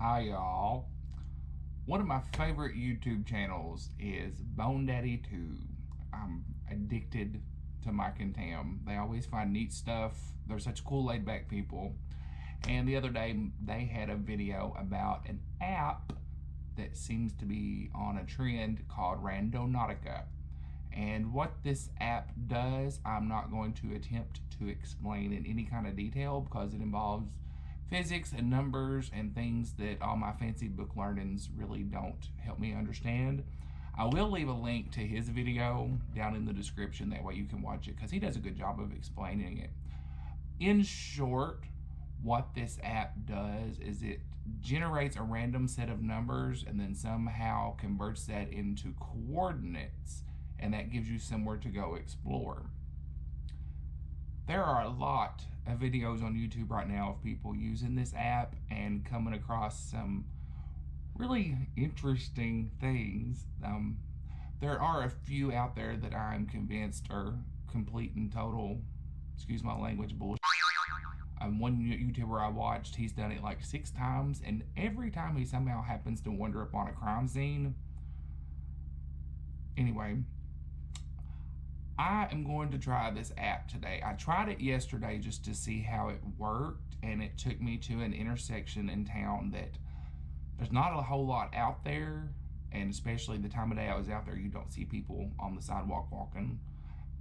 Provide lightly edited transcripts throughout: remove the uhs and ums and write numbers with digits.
Hi y'all. One of my favorite YouTube channels is Bone Daddy 2. I'm addicted to Mike and Tam. They always find neat stuff. They're such cool laid back people. And the other day they had a video about an app that seems to be on a trend called Randonautica. And what this app does, I'm not going to attempt to explain in any kind of detail because it involves physics and numbers and things that all my fancy book learnings really don't help me understand. I will leave a link to his video down in the description, that way you can watch it because he does a good job of explaining it. In short, what this app does is it generates a random set of numbers and then somehow converts that into coordinates, and that gives you somewhere to go explore. There are a lot of videos on YouTube right now of people using this app and coming across some really interesting things. There are a few out there that I'm convinced are complete and total, excuse my language, bullshit. One YouTuber I watched, he's done it like 6 times, and every time he somehow happens to wander upon a crime scene. Anyway, I am going to try this app today. I tried it yesterday just to see how it worked, and it took me to an intersection in town that there's not a whole lot out there, and especially the time of day I was out there, you don't see people on the sidewalk walking.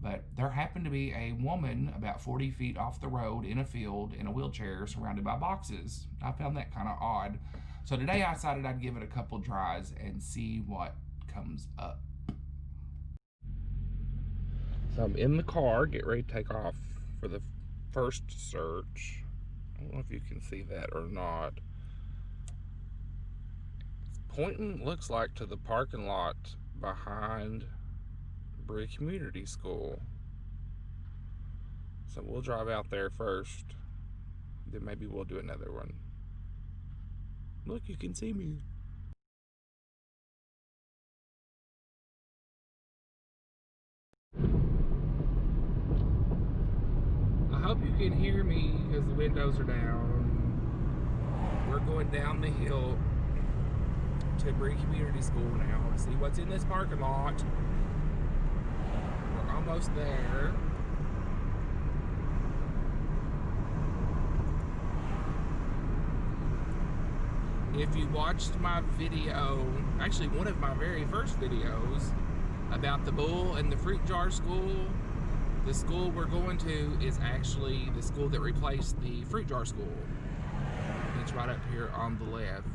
But there happened to be a woman about 40 feet off the road in a field in a wheelchair surrounded by boxes. I found that kind of odd. So today I decided I'd give it a couple tries and see what comes up. So I'm in the car, get ready to take off for the first search. I don't know if you can see that or not. It's pointing, looks like, to the parking lot behind Bree Community School. So we'll drive out there first, then maybe we'll do another one. Look, you can see me. I hope you can hear me because the windows are down. We're going down the hill to Bree Community School now to see what's in this parking lot. We're almost there. If you watched my video, actually one of my very first videos about the bull and the fruit jar school, the school we're going to is actually the school that replaced the fruit jar school. It's right up here on the left.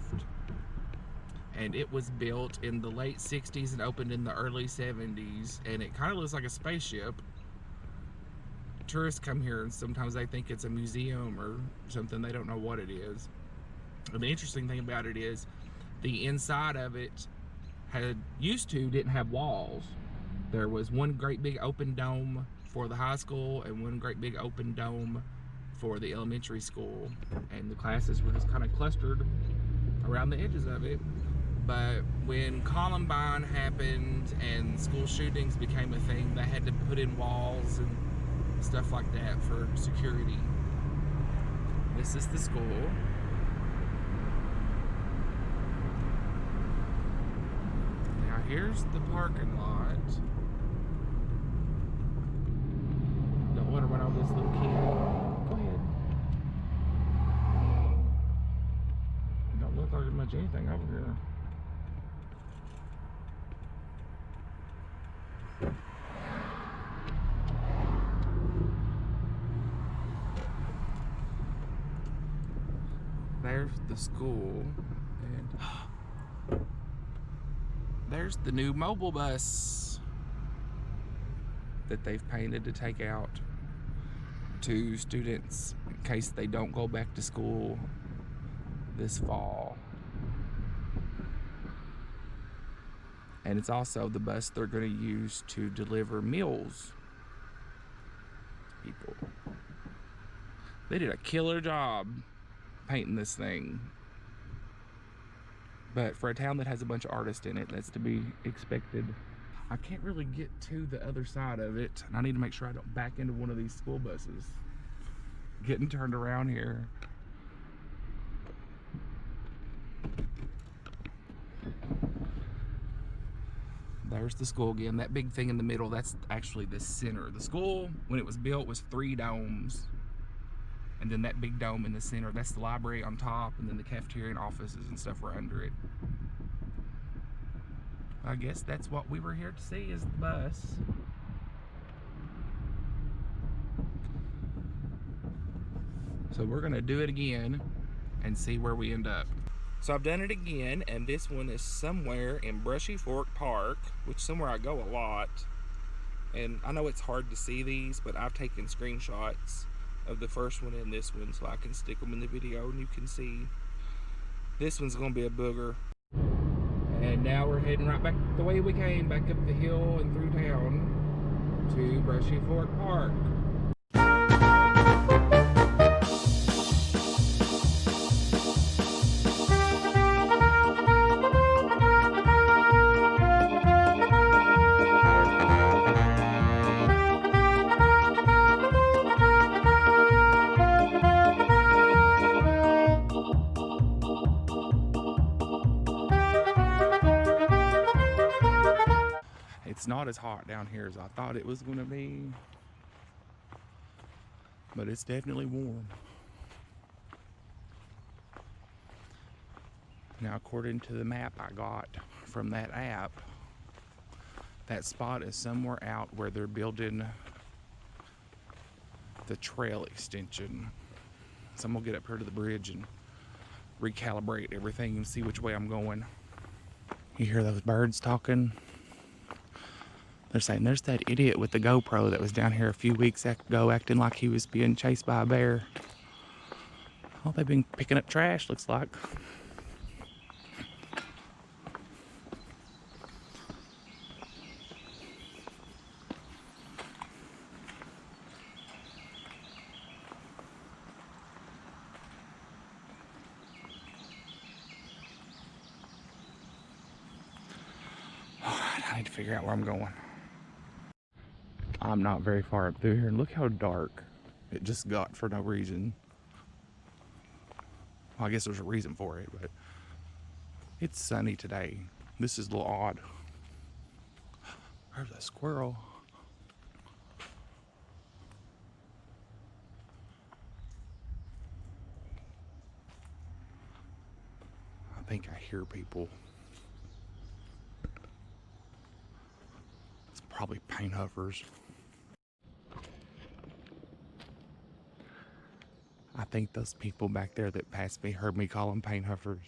And it was built in the late 60s and opened in the early 70s, and it kind of looks like a spaceship. Tourists come here and sometimes they think it's a museum or something. They don't know what it is. And the interesting thing about it is the inside of it didn't have walls. There was one great big open dome for the high school and one great big open dome for the elementary school, and the classes were just kind of clustered around the edges of it. But when Columbine happened and school shootings became a thing, they had to put in walls and stuff like that for security. This is the school. Now here's the parking lot. Don't want to run over this little kid. Go ahead. It don't look like there's much anything over here. There's the school, and there's the new mobile bus that they've painted to take out to students in case they don't go back to school this fall. And it's also the bus they're going to use to deliver meals to people. They did a killer job painting this thing. But for a town that has a bunch of artists in it, that's to be expected. I can't really get to the other side of it, and I need to make sure I don't back into one of these school buses. Getting turned around here. There's the school again. That big thing in the middle, that's actually the center. The school, when it was built, was 3 domes. And then that big dome in the center, that's the library on top, and then the cafeteria and offices and stuff were under it. I guess that's what we were here to see, is the bus. So we're gonna do it again and see where we end up. So I've done it again, and this one is somewhere in Brushy Fork Park, which is somewhere I go a lot. And I know it's hard to see these, but I've taken screenshots of the first one and this one, so I can stick them in the video and you can see. This one's gonna be a booger. And now we're heading right back the way we came, back up the hill and through town to Brushy Fork Park. It's not as hot down here as I thought it was going to be, but it's definitely warm. Now, according to the map I got from that app, that spot is somewhere out where they're building the trail extension. So I'm gonna get up here to the bridge and recalibrate everything and see which way I'm going. You hear those birds talking? They're saying there's that idiot with the GoPro that was down here a few weeks ago acting like he was being chased by a bear. Oh, they've been picking up trash, looks like. Alright, I need to figure out where I'm going. I'm not very far up through here, and look how dark it just got for no reason. Well, I guess there's a reason for it, but it's sunny today. This is a little odd. There's a squirrel. I think I hear people. It's probably paint huffers. I think those people back there that passed me heard me call them paint huffers.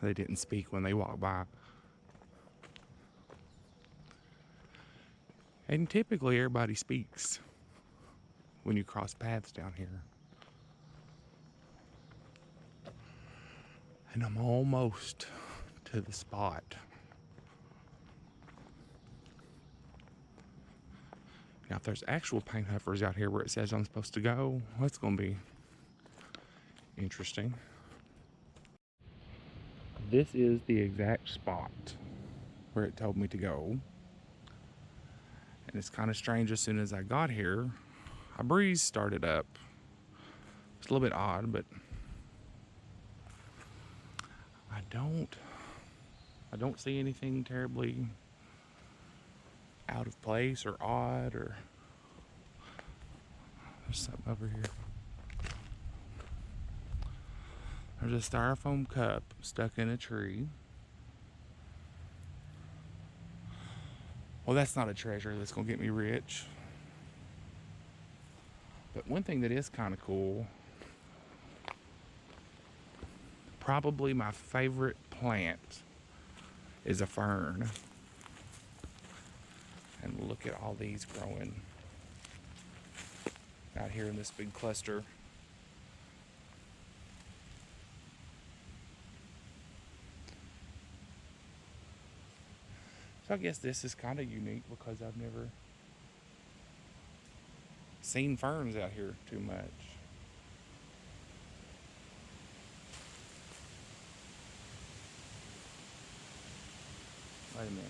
They didn't speak when they walked by. And typically everybody speaks when you cross paths down here. And I'm almost to the spot. Now, if there's actual paint huffers out here where it says I'm supposed to go, that's going to be interesting. This is the exact spot where it told me to go. And it's kind of strange, as soon as I got here, a breeze started up. It's a little bit odd, but I don't see anything terribly out of place or odd, or there's something over here. There's a styrofoam cup stuck in a tree. Well, that's not a treasure that's gonna get me rich. But one thing that is kind of cool, probably my favorite plant, is a fern. And look at all these growing out here in this big cluster. So I guess this is kind of unique because I've never seen ferns out here too much. Wait a minute.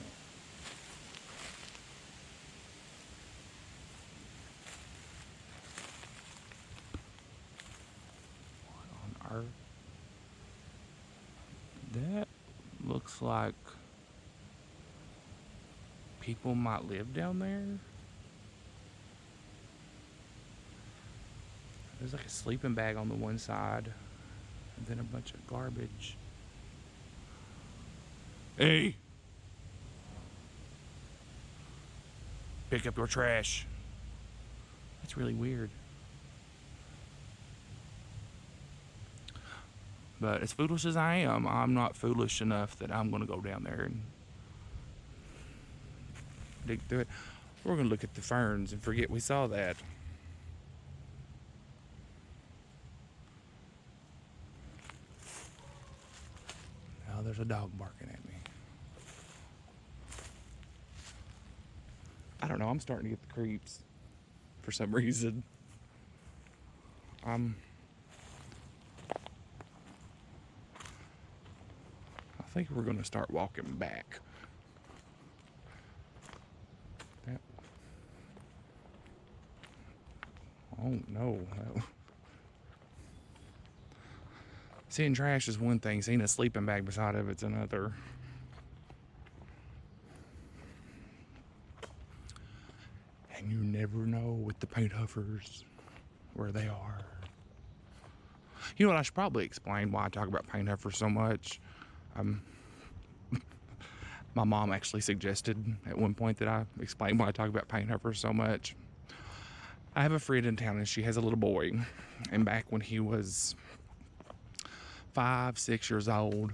What on earth? That looks like people might live down there. There's like a sleeping bag on the one side, and then a bunch of garbage. Hey! Pick up your trash. That's really weird. But as foolish as I am, I'm not foolish enough that I'm gonna go down there and dig through it. We're gonna look at the ferns and forget we saw that. Now there's a dog barking at me. I don't know, I'm starting to get the creeps for some reason. I think we're gonna start walking back. Oh no. Seeing trash is one thing, seeing a sleeping bag beside of it's another. And you never know with the paint huffers where they are. You know what, I should probably explain why I talk about paint huffers so much. My mom actually suggested at one point that I explain why I talk about paint huffers so much. I have a friend in town and she has a little boy. And back when he was 5, 6 years old.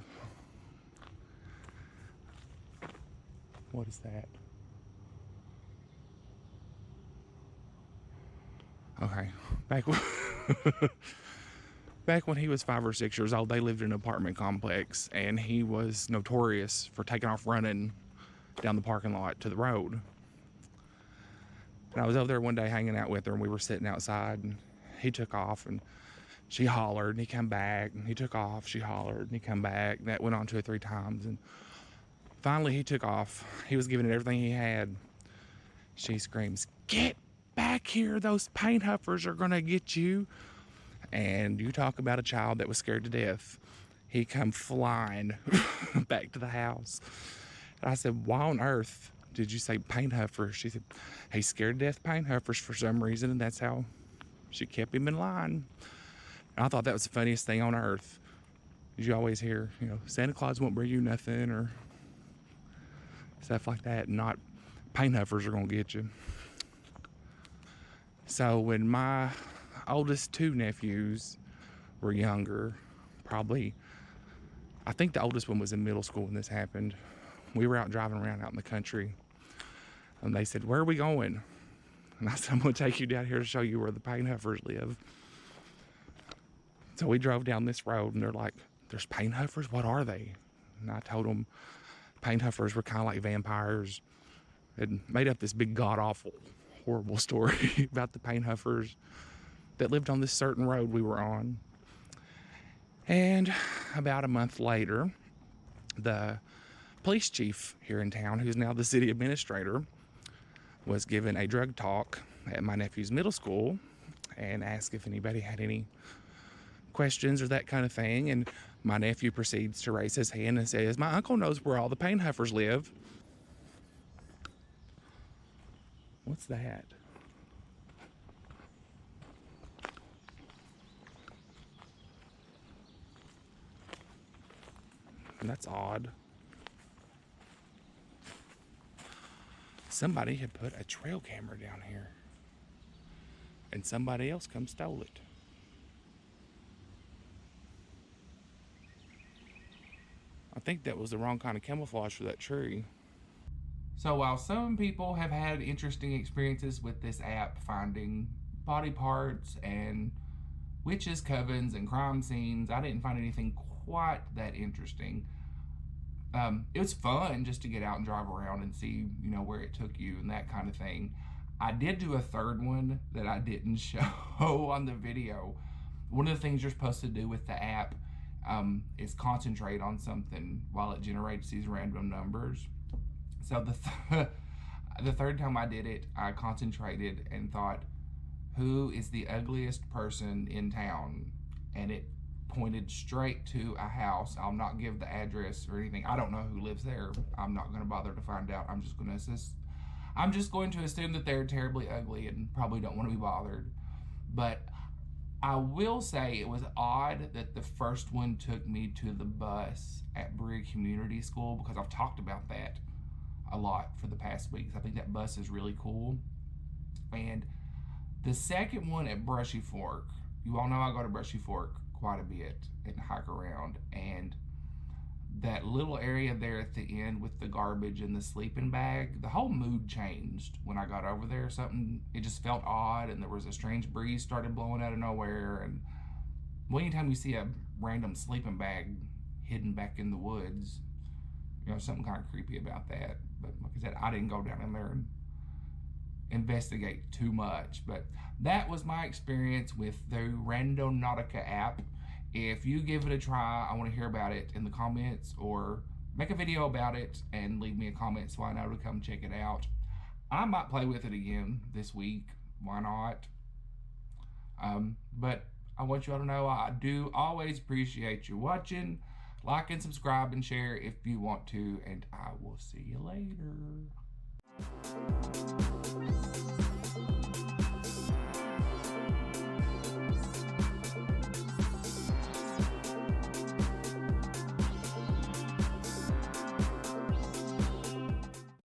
What is that? Okay, back when he was 5 or 6 years old, they lived in an apartment complex, and he was notorious for taking off running down the parking lot to the road. And I was over there one day hanging out with her, and we were sitting outside, and he took off, and she hollered, and he come back, and he took off, she hollered, and he come back. And that went on 2 or 3 times, and finally he took off. He was giving it everything he had. She screams, "Get back here, those paint huffers are gonna get you." And you talk about a child that was scared to death. He come flying back to the house. And I said, "Why on earth did you say paint huffers?" She said, "He's scared to death paint huffers for some reason," and that's how she kept him in line. And I thought that was the funniest thing on earth. You always hear, you know, Santa Claus won't bring you nothing or stuff like that, and not paint huffers are gonna get you. So when my oldest 2 nephews were younger, probably, I think the oldest one was in middle school when this happened. We were out driving around out in the country, and they said, "Where are we going?" And I said, "I'm going to take you down here to show you where the paint huffers live." So we drove down this road, and they're like, "There's paint huffers? What are they?" And I told them paint huffers were kind of like vampires. And made up this big god-awful, horrible story about the paint huffers that lived on this certain road we were on. And about a month later, the police chief here in town, who's now the city administrator, was given a drug talk at my nephew's middle school and asked if anybody had any questions or that kind of thing. And my nephew proceeds to raise his hand and says, "My uncle knows where all the paint huffers live." What's that? That's odd. Somebody had put a trail camera down here, and somebody else come stole it. I think that was the wrong kind of camouflage for that tree. So while some people have had interesting experiences with this app finding body parts and witches' covens and crime scenes, I didn't find anything quite that interesting. It was fun just to get out and drive around and see, you know, where it took you and that kind of thing. I did do a third one that I didn't show on the video. One of the things you're supposed to do with the app is concentrate on something while it generates these random numbers. So the third time I did it, I concentrated and thought, who is the ugliest person in town? And it pointed straight to a house. I'll not give the address or anything. I don't know who lives there. I'm not going to bother to find out. I'm just going to I'm just going to assume that they're terribly ugly and probably don't want to be bothered. But I will say it was odd that the first one took me to the bus at Brea Community School, because I've talked about that a lot for the past weeks. I think that bus is really cool. And the second one at Brushy Fork, you all know I go to Brushy Fork quite a bit and hike around, and that little area there at the end with the garbage and the sleeping bag, the whole mood changed when I got over there. It just felt odd, and there was a strange breeze started blowing out of nowhere. And well, anytime you see a random sleeping bag hidden back in the woods, something kind of creepy about that. But like I said, I didn't go down in there and investigate too much. But that was my experience with the Randonautica app. If you give it a try, I want to hear about it in the comments, or make a video about it and leave me a comment so I know to come check it out. I might play with it again this week. Why not? But I want you all to know I do always appreciate you watching. Like and subscribe and share if you want to, and I will see you later.